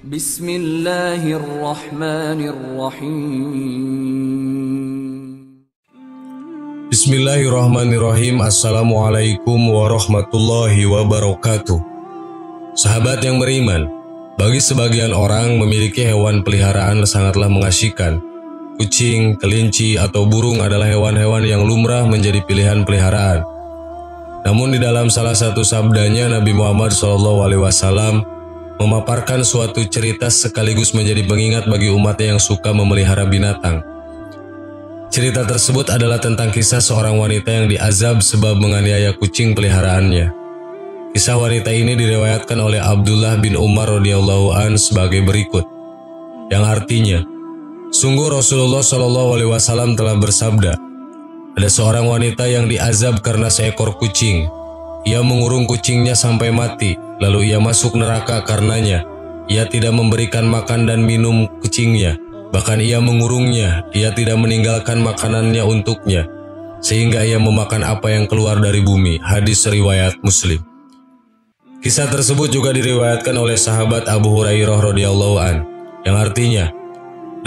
Bismillahirrahmanirrahim. Bismillahirrahmanirrahim. Assalamualaikum warahmatullahi wabarakatuh. Sahabat yang beriman, bagi sebagian orang memiliki hewan peliharaan sangatlah mengasyikan. Kucing, kelinci, atau burung adalah hewan-hewan yang lumrah menjadi pilihan peliharaan. Namun di dalam salah satu sabdanya Nabi Muhammad SAW memaparkan suatu cerita sekaligus menjadi pengingat bagi umatnya yang suka memelihara binatang. Cerita tersebut adalah tentang kisah seorang wanita yang diazab sebab menganiaya kucing peliharaannya. Kisah wanita ini diriwayatkan oleh Abdullah bin Umar radhiyallahu an sebagai berikut, yang artinya, sungguh Rasulullah SAW telah bersabda, ada seorang wanita yang diazab karena seekor kucing. Ia mengurung kucingnya sampai mati, lalu ia masuk neraka karenanya. Ia tidak memberikan makan dan minum kucingnya, bahkan ia mengurungnya. Ia tidak meninggalkan makanannya untuknya, sehingga ia memakan apa yang keluar dari bumi. Hadis riwayat Muslim. Kisah tersebut juga diriwayatkan oleh sahabat Abu Hurairah radhiyallahu an, yang artinya,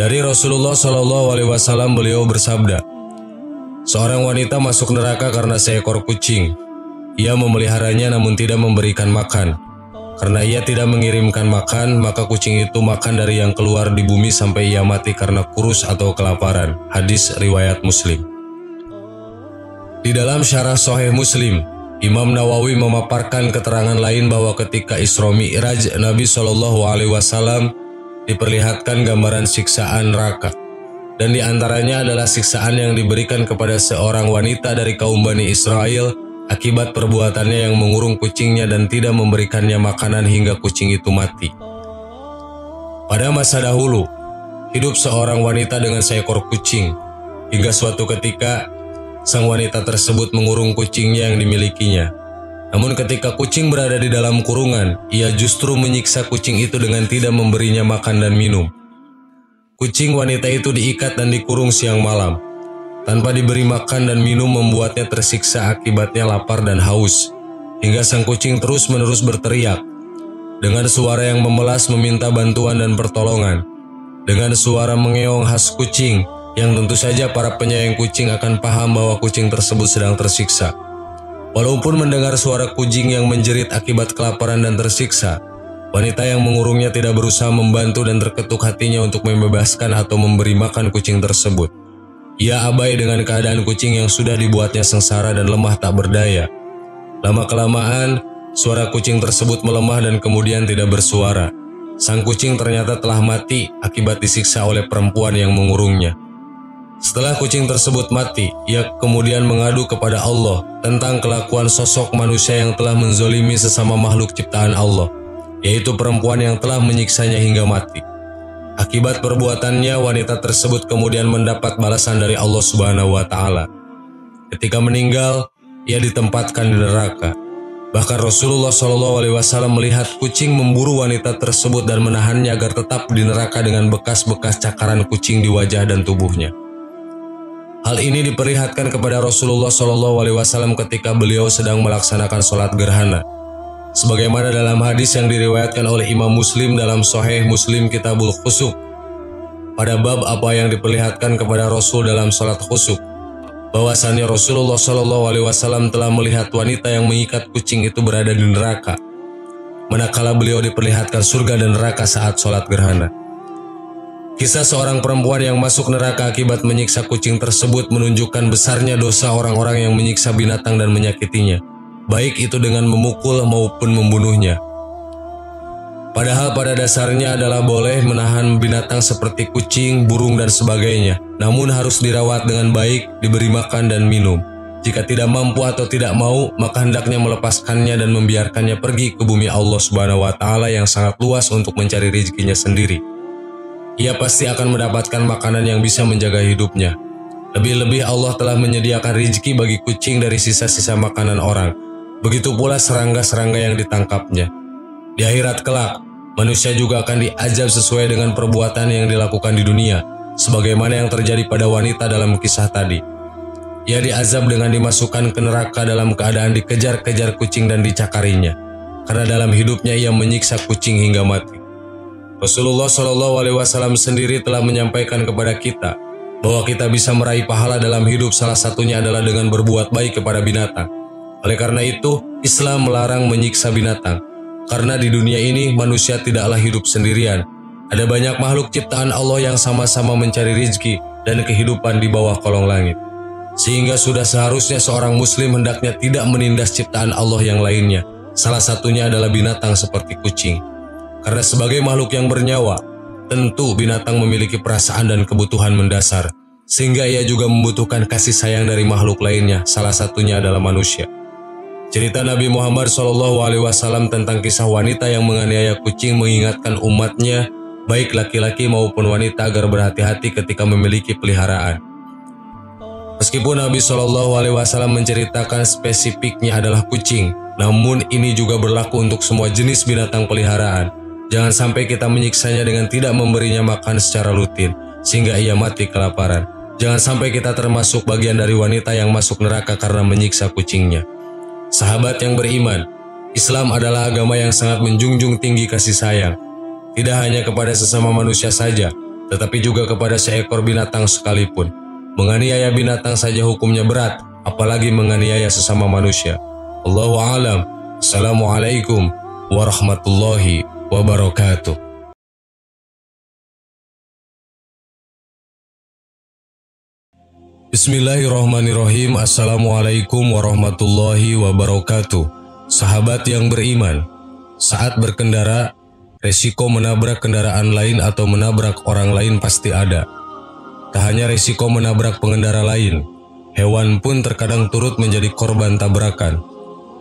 dari Rasulullah SAW beliau bersabda, seorang wanita masuk neraka karena seekor kucing. Ia memeliharanya namun tidak memberikan makan. Karena ia tidak mengirimkan makan, maka kucing itu makan dari yang keluar di bumi sampai ia mati karena kurus atau kelaparan. Hadis riwayat Muslim. Di dalam syarah Sahih Muslim, Imam Nawawi memaparkan keterangan lain bahwa ketika Isra Mi'raj Nabi SAW diperlihatkan gambaran siksaan neraka. Dan di antaranya adalah siksaan yang diberikan kepada seorang wanita dari kaum Bani Israel akibat perbuatannya yang mengurung kucingnya dan tidak memberikannya makanan hingga kucing itu mati. Pada masa dahulu, hidup seorang wanita dengan seekor kucing, hingga suatu ketika sang wanita tersebut mengurung kucingnya yang dimilikinya. Namun ketika kucing berada di dalam kurungan, ia justru menyiksa kucing itu dengan tidak memberinya makan dan minum. Kucing wanita itu diikat dan dikurung siang malam. Tanpa diberi makan dan minum membuatnya tersiksa, akibatnya lapar dan haus. Hingga sang kucing terus-menerus berteriak. Dengan suara yang memelas meminta bantuan dan pertolongan. Dengan suara mengeong khas kucing, yang tentu saja para penyayang kucing akan paham bahwa kucing tersebut sedang tersiksa. Walaupun mendengar suara kucing yang menjerit akibat kelaparan dan tersiksa, wanita yang mengurungnya tidak berusaha membantu dan terketuk hatinya untuk membebaskan atau memberi makan kucing tersebut. Ia abai dengan keadaan kucing yang sudah dibuatnya sengsara dan lemah tak berdaya. Lama-kelamaan, suara kucing tersebut melemah dan kemudian tidak bersuara. Sang kucing ternyata telah mati akibat disiksa oleh perempuan yang mengurungnya. Setelah kucing tersebut mati, ia kemudian mengadu kepada Allah tentang kelakuan sosok manusia yang telah menzolimi sesama makhluk ciptaan Allah, yaitu perempuan yang telah menyiksanya hingga mati. Akibat perbuatannya, wanita tersebut kemudian mendapat balasan dari Allah Subhanahu wa Ta'ala. Ketika meninggal, ia ditempatkan di neraka. Bahkan Rasulullah SAW melihat kucing memburu wanita tersebut dan menahannya agar tetap di neraka dengan bekas-bekas cakaran kucing di wajah dan tubuhnya. Hal ini diperlihatkan kepada Rasulullah SAW ketika beliau sedang melaksanakan sholat gerhana. Sebagaimana dalam hadis yang diriwayatkan oleh Imam Muslim dalam Sahih Muslim Kitabul Khusuk, pada bab apa yang diperlihatkan kepada Rasul dalam sholat khusuk, bahwasannya Rasulullah SAW telah melihat wanita yang mengikat kucing itu berada di neraka, manakala beliau diperlihatkan surga dan neraka saat sholat gerhana. Kisah seorang perempuan yang masuk neraka akibat menyiksa kucing tersebut menunjukkan besarnya dosa orang-orang yang menyiksa binatang dan menyakitinya, baik itu dengan memukul maupun membunuhnya. Padahal pada dasarnya adalah boleh menahan binatang seperti kucing, burung, dan sebagainya. Namun harus dirawat dengan baik, diberi makan dan minum. Jika tidak mampu atau tidak mau, maka hendaknya melepaskannya dan membiarkannya pergi ke bumi Allah Subhanahu wa Ta'ala yang sangat luas untuk mencari rezekinya sendiri. Ia pasti akan mendapatkan makanan yang bisa menjaga hidupnya. Lebih-lebih Allah telah menyediakan rezeki bagi kucing dari sisa-sisa makanan orang. Begitu pula serangga-serangga yang ditangkapnya. Di akhirat kelak, manusia juga akan diazab sesuai dengan perbuatan yang dilakukan di dunia, sebagaimana yang terjadi pada wanita dalam kisah tadi. Ia diazab dengan dimasukkan ke neraka dalam keadaan dikejar-kejar kucing dan dicakarinya, karena dalam hidupnya ia menyiksa kucing hingga mati. Rasulullah Shallallahu Alaihi Wasallam sendiri telah menyampaikan kepada kita bahwa kita bisa meraih pahala dalam hidup, salah satunya adalah dengan berbuat baik kepada binatang. Oleh karena itu, Islam melarang menyiksa binatang. Karena di dunia ini manusia tidaklah hidup sendirian. Ada banyak makhluk ciptaan Allah yang sama-sama mencari rizki dan kehidupan di bawah kolong langit. Sehingga sudah seharusnya seorang muslim hendaknya tidak menindas ciptaan Allah yang lainnya. Salah satunya adalah binatang seperti kucing. Karena sebagai makhluk yang bernyawa, tentu binatang memiliki perasaan dan kebutuhan mendasar, sehingga ia juga membutuhkan kasih sayang dari makhluk lainnya, salah satunya adalah manusia. Cerita Nabi Muhammad SAW tentang kisah wanita yang menganiaya kucing mengingatkan umatnya, baik laki-laki maupun wanita, agar berhati-hati ketika memiliki peliharaan. Meskipun Nabi SAW menceritakan spesifiknya adalah kucing, namun ini juga berlaku untuk semua jenis binatang peliharaan. Jangan sampai kita menyiksanya dengan tidak memberinya makan secara rutin, sehingga ia mati kelaparan. Jangan sampai kita termasuk bagian dari wanita yang masuk neraka karena menyiksa kucingnya. Sahabat yang beriman, Islam adalah agama yang sangat menjunjung tinggi kasih sayang. Tidak hanya kepada sesama manusia saja, tetapi juga kepada seekor binatang sekalipun. Menganiaya binatang saja hukumnya berat, apalagi menganiaya sesama manusia. Allahu a'lam. Assalamualaikum warahmatullahi wabarakatuh. Bismillahirrahmanirrahim. Assalamualaikum warahmatullahi wabarakatuh. Sahabat yang beriman, saat berkendara, resiko menabrak kendaraan lain atau menabrak orang lain pasti ada. Tak hanya resiko menabrak pengendara lain, hewan pun terkadang turut menjadi korban tabrakan.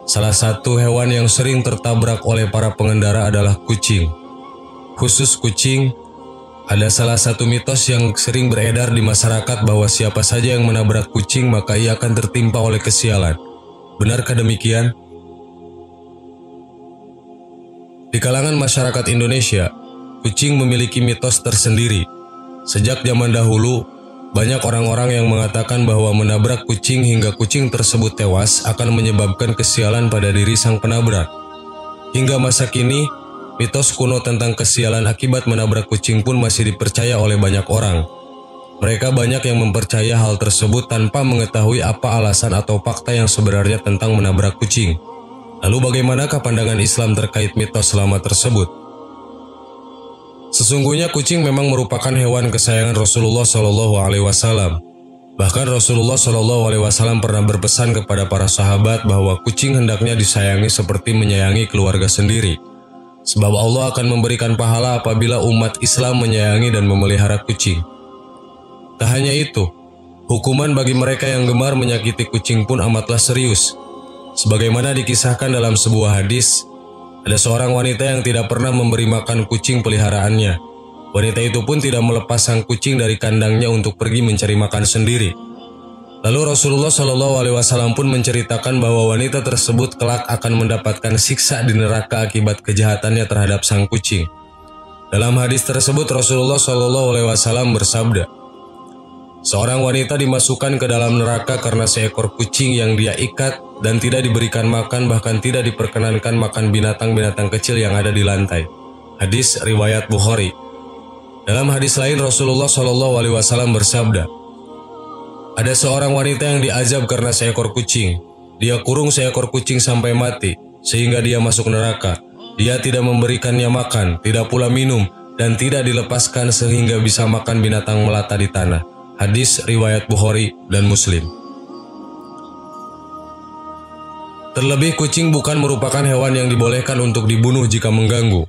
Salah satu hewan yang sering tertabrak oleh para pengendara adalah kucing. Khusus kucing, ada salah satu mitos yang sering beredar di masyarakat bahwa siapa saja yang menabrak kucing maka ia akan tertimpa oleh kesialan. Benarkah demikian? Di kalangan masyarakat Indonesia, kucing memiliki mitos tersendiri. Sejak zaman dahulu, banyak orang-orang yang mengatakan bahwa menabrak kucing hingga kucing tersebut tewas akan menyebabkan kesialan pada diri sang penabrak. Hingga masa kini, mitos kuno tentang kesialan akibat menabrak kucing pun masih dipercaya oleh banyak orang. Mereka banyak yang mempercaya hal tersebut tanpa mengetahui apa alasan atau fakta yang sebenarnya tentang menabrak kucing. Lalu bagaimanakah pandangan Islam terkait mitos lama tersebut? Sesungguhnya kucing memang merupakan hewan kesayangan Rasulullah SAW. Bahkan Rasulullah SAW pernah berpesan kepada para sahabat bahwa kucing hendaknya disayangi seperti menyayangi keluarga sendiri. Sebab Allah akan memberikan pahala apabila umat Islam menyayangi dan memelihara kucing. Tak hanya itu, hukuman bagi mereka yang gemar menyakiti kucing pun amatlah serius. Sebagaimana dikisahkan dalam sebuah hadis, ada seorang wanita yang tidak pernah memberi makan kucing peliharaannya. Wanita itu pun tidak melepas sang kucing dari kandangnya untuk pergi mencari makan sendiri. Lalu Rasulullah SAW pun menceritakan bahwa wanita tersebut kelak akan mendapatkan siksa di neraka akibat kejahatannya terhadap sang kucing. Dalam hadis tersebut Rasulullah SAW bersabda, seorang wanita dimasukkan ke dalam neraka karena seekor kucing yang dia ikat dan tidak diberikan makan, bahkan tidak diperkenankan makan binatang-binatang kecil yang ada di lantai. Hadis riwayat Bukhari. Dalam hadis lain Rasulullah SAW bersabda, ada seorang wanita yang diazab karena seekor kucing. Dia kurung seekor kucing sampai mati, sehingga dia masuk neraka. Dia tidak memberikannya makan, tidak pula minum, dan tidak dilepaskan sehingga bisa makan binatang melata di tanah. Hadis riwayat Bukhari dan Muslim. Terlebih kucing bukan merupakan hewan yang dibolehkan untuk dibunuh jika mengganggu.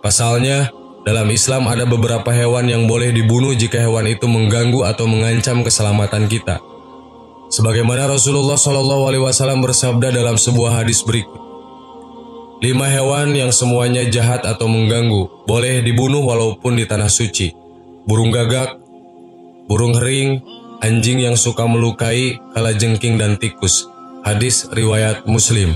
Pasalnya, dalam Islam ada beberapa hewan yang boleh dibunuh jika hewan itu mengganggu atau mengancam keselamatan kita. Sebagaimana Rasulullah SAW bersabda dalam sebuah hadis berikut, 5 hewan yang semuanya jahat atau mengganggu boleh dibunuh walaupun di tanah suci. Burung gagak, burung hering, anjing yang suka melukai, kalajengking dan tikus. Hadis riwayat Muslim.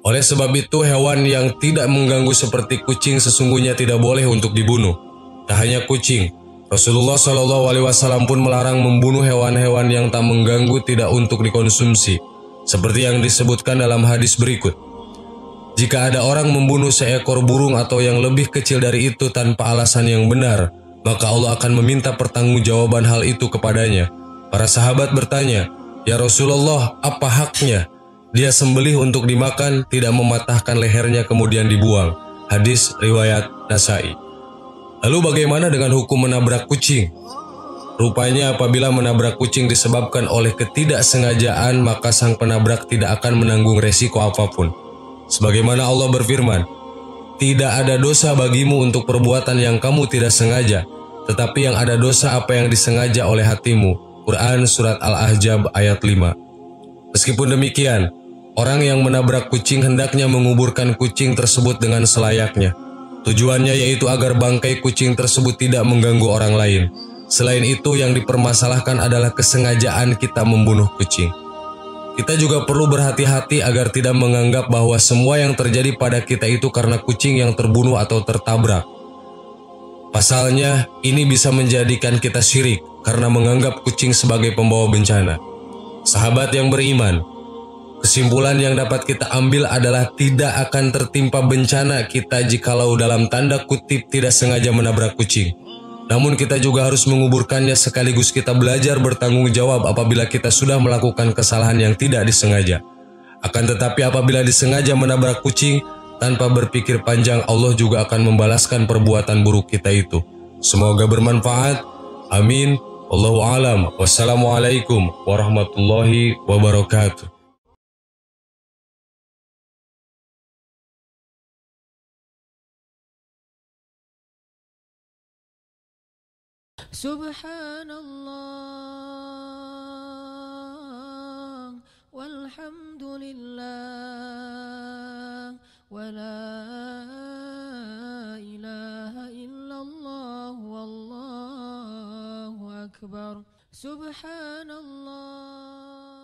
Oleh sebab itu, hewan yang tidak mengganggu seperti kucing sesungguhnya tidak boleh untuk dibunuh. Tak hanya kucing, Rasulullah SAW pun melarang membunuh hewan-hewan yang tak mengganggu tidak untuk dikonsumsi, seperti yang disebutkan dalam hadis berikut. Jika ada orang membunuh seekor burung atau yang lebih kecil dari itu tanpa alasan yang benar, maka Allah akan meminta pertanggungjawaban hal itu kepadanya. Para sahabat bertanya, "Ya Rasulullah, apa haknya?" Dia sembelih untuk dimakan, tidak mematahkan lehernya kemudian dibuang. Hadis riwayat Nasai. Lalu bagaimana dengan hukum menabrak kucing? Rupanya apabila menabrak kucing disebabkan oleh ketidaksengajaan, maka sang penabrak tidak akan menanggung resiko apapun. Sebagaimana Allah berfirman, "Tidak ada dosa bagimu untuk perbuatan yang kamu tidak sengaja, tetapi yang ada dosa apa yang disengaja oleh hatimu." Quran Surat Al-Ahzab ayat 5. Meskipun demikian, orang yang menabrak kucing hendaknya menguburkan kucing tersebut dengan selayaknya. Tujuannya yaitu agar bangkai kucing tersebut tidak mengganggu orang lain. Selain itu, yang dipermasalahkan adalah kesengajaan kita membunuh kucing. Kita juga perlu berhati-hati agar tidak menganggap bahwa semua yang terjadi pada kita itu karena kucing yang terbunuh atau tertabrak. Pasalnya, ini bisa menjadikan kita syirik karena menganggap kucing sebagai pembawa bencana. Sahabat yang beriman, kesimpulan yang dapat kita ambil adalah tidak akan tertimpa bencana kita jikalau dalam tanda kutip tidak sengaja menabrak kucing. Namun kita juga harus menguburkannya sekaligus kita belajar bertanggung jawab apabila kita sudah melakukan kesalahan yang tidak disengaja. Akan tetapi apabila disengaja menabrak kucing, tanpa berpikir panjang Allah juga akan membalaskan perbuatan buruk kita itu. Semoga bermanfaat. Amin. Wallahu alam. Wassalamualaikum warahmatullahi wabarakatuh. Subhanallah walhamdulillah wala ilaha illallah wallahu akbar. Subhanallah.